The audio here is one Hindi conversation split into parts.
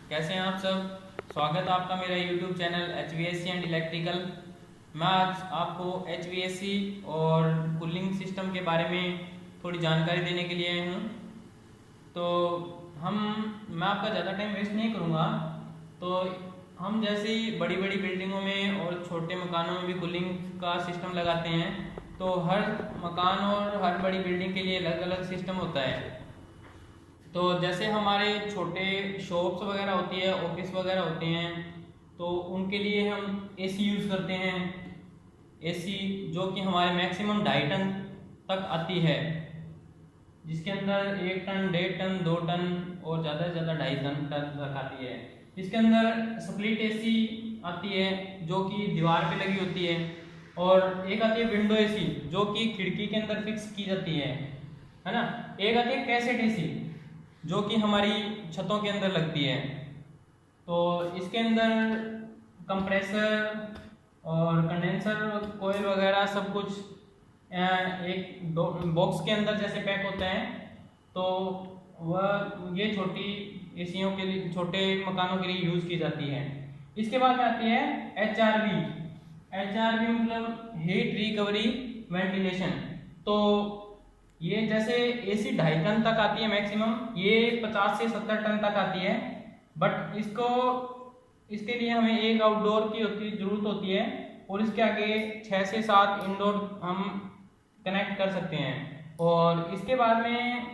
कैसे हैं आप सब। स्वागत है आपका मेरा YouTube channel HVAC and electrical. मैं आज आपको HVAC और कूलिंग सिस्टम के बारे में थोड़ी जानकारी देने के लिए आया हूँ। तो हम मैं आपका ज़्यादा टाइम वेस्ट नहीं करूँगा। तो हम जैसे ही बड़ी बड़ी बिल्डिंगों में और छोटे मकानों में भी कूलिंग का सिस्टम लगाते हैं, तो हर मकान और हर बड़ी बिल्डिंग के लिए अलग अलग सिस्टम होता है। तो जैसे हमारे छोटे शॉप्स वगैरह होती है, ऑफिस वगैरह होते हैं, तो उनके लिए हम एसी यूज़ करते हैं। एसी जो कि हमारे मैक्सिमम 2.5 टन तक आती है, जिसके अंदर 1 टन, 1.5 टन, 2 टन और ज़्यादा से ज़्यादा 2.5 टन तक आती है। इसके अंदर स्प्लिट एसी आती है जो कि दीवार पे लगी होती है, और एक आती है विंडो एसी जो कि खिड़की के अंदर फिक्स की जाती है ना। एक आती है कैसेट एसी जो कि हमारी छतों के अंदर लगती है। तो इसके अंदर कंप्रेसर और कंडेंसर कोयल वगैरह सब कुछ एक बॉक्स के अंदर जैसे पैक होता है। तो वह ये छोटी एसियों के लिए, छोटे मकानों के लिए यूज़ की जाती है। इसके बाद में आती है HRV। HRV मतलब हीट रिकवरी वेंटिलेशन। तो ये जैसे एसी 2.5 टन तक आती है मैक्सिमम, ये 50 से 70 टन तक आती है। बट इसके लिए हमें एक आउटडोर की जरूरत होती है, और इसके आगे 6 से 7 इंडोर हम कनेक्ट कर सकते हैं। और इसके बाद में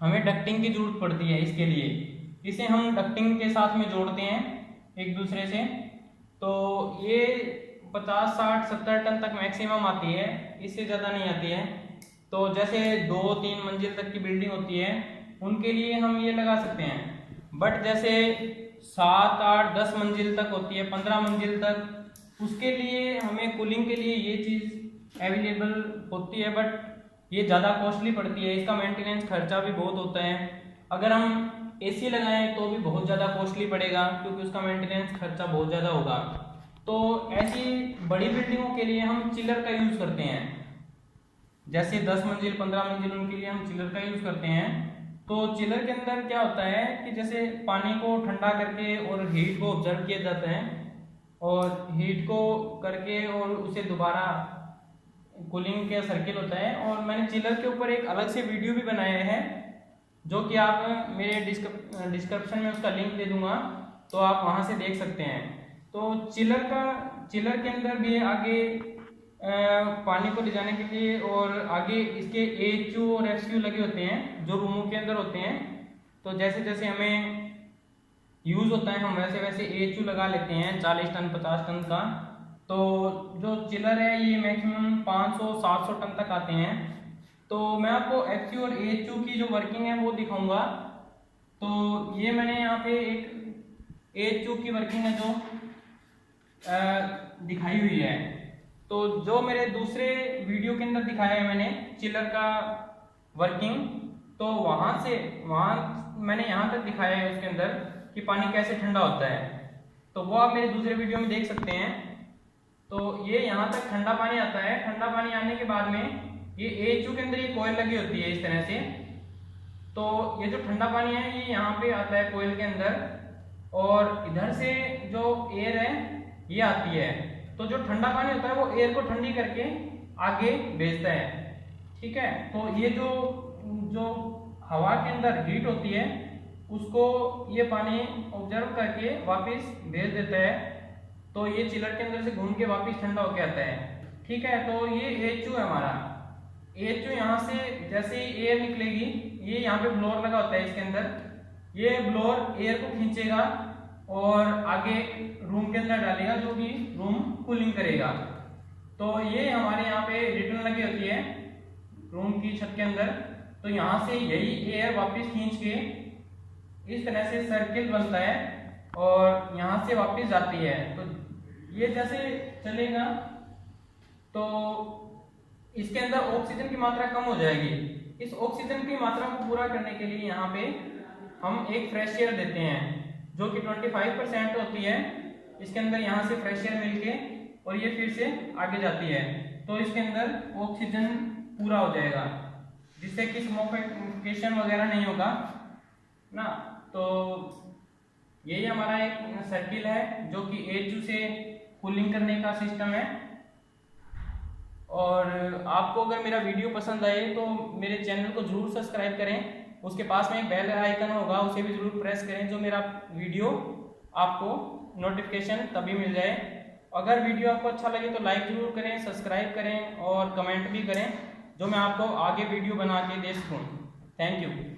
हमें डक्टिंग की जरूरत पड़ती है। इसके लिए इसे हम डक्टिंग के साथ में जोड़ते हैं एक दूसरे से। तो ये 50, 60, 70 टन तक मैक्सिमम आती है, इससे ज़्यादा नहीं आती है। तो जैसे 2-3 मंजिल तक की बिल्डिंग होती है, उनके लिए हम ये लगा सकते हैं। बट जैसे 7, 8, 10 मंजिल तक होती है, 15 मंजिल तक, उसके लिए हमें कूलिंग के लिए ये चीज़ अवेलेबल होती है, बट ये ज़्यादा कॉस्टली पड़ती है। इसका मेंटेनेंस खर्चा भी बहुत होता है। अगर हम एसी लगाएं तो भी बहुत ज़्यादा कॉस्टली पड़ेगा, क्योंकि उसका मेंटेनेंस खर्चा बहुत ज़्यादा होगा। तो ऐसी बड़ी बिल्डिंगों के लिए हम चिलर का यूज़ करते हैं। जैसे 10 मंजिल, 15 मंजिल, उनके लिए हम चिलर का यूज़ करते हैं। तो चिलर के अंदर क्या होता है कि जैसे पानी को ठंडा करके और हीट को ऑब्जर्व किया जाता है, और हीट को करके और उसे दोबारा कूलिंग का सर्किल होता है। और मैंने चिलर के ऊपर एक अलग से वीडियो भी बनाया है, जो कि आप मेरे डिस्क्रिप्शन में उसका लिंक दे दूंगा, तो आप वहां से देख सकते हैं। तो चिलर के अंदर भी आगे पानी को ले जाने के लिए, और आगे इसके AHU और FCU लगे होते हैं जो रूमों के अंदर होते हैं। तो जैसे जैसे हमें यूज़ होता है, हम वैसे वैसे AHU लगा लेते हैं 40 टन, 50 टन का। तो जो चिलर है ये मैक्सिमम 500, 700 टन तक आते हैं। तो मैं आपको FCU और AHU की जो वर्किंग है वो दिखाऊंगा। तो ये मैंने यहाँ पे एक AHU की वर्किंग है जो दिखाई हुई है। तो जो मेरे दूसरे वीडियो के अंदर दिखाया है मैंने चिलर का वर्किंग, तो वहां मैंने यहाँ तक दिखाया है उसके अंदर कि पानी कैसे ठंडा होता है। तो वो आप मेरे दूसरे वीडियो में देख सकते हैं। तो ये यहाँ तक ठंडा पानी आता है। ठंडा पानी आने के बाद में ये AHU के अंदर ये कोयल लगी होती है इस तरह से। तो ये जो ठंडा पानी है ये यहाँ पे आता है कोयल के अंदर, और इधर से जो एयर है ये आती है। तो जो ठंडा पानी होता है वो एयर को ठंडी करके आगे भेजता है। ठीक है। तो ये जो जो हवा के अंदर हीट होती है उसको ये पानी ऑब्जर्व करके वापस भेज देता है। तो ये चिलर के अंदर से घूम के वापस ठंडा होके आता है। ठीक है। तो ये AHU है हमारा। AHU यहाँ से जैसे ही एयर निकलेगी, ये यहाँ पे ब्लोअर लगा होता है इसके अंदर, ये ब्लोअर एयर को खींचेगा और आगे रूम के अंदर डालेगा, जो कि रूम कूलिंग करेगा। तो ये हमारे यहाँ पे रिटर्न लगी होती है रूम की छत के अंदर। तो यहाँ से यही एयर वापस खींच के इस तरह से सर्किल बनता है और यहाँ से वापस जाती है। तो ये जैसे चलेगा तो इसके अंदर ऑक्सीजन की मात्रा कम हो जाएगी। इस ऑक्सीजन की मात्रा को पूरा करने के लिए यहाँ पे हम एक फ्रेश एयर देते हैं जो कि 25% होती है। इसके अंदर यहाँ से फ्रेश एयर मिलके और ये फिर से आगे जाती है, तो इसके अंदर ऑक्सीजन पूरा हो जाएगा, जिससे कि स्मोकेशन वगैरह नहीं होगा ना। तो यही हमारा एक सर्किल है जो कि HU से कूलिंग करने का सिस्टम है। और आपको अगर मेरा वीडियो पसंद आए तो मेरे चैनल को जरूर सब्सक्राइब करें, उसके पास में एक बेल आइकन होगा उसे भी जरूर प्रेस करें, जो मेरा वीडियो आपको नोटिफिकेशन तभी मिल जाए। अगर वीडियो आपको अच्छा लगे तो लाइक जरूर करें, सब्सक्राइब करें और कमेंट भी करें, जो मैं आपको आगे वीडियो बना के दे सकूँ। Thank you.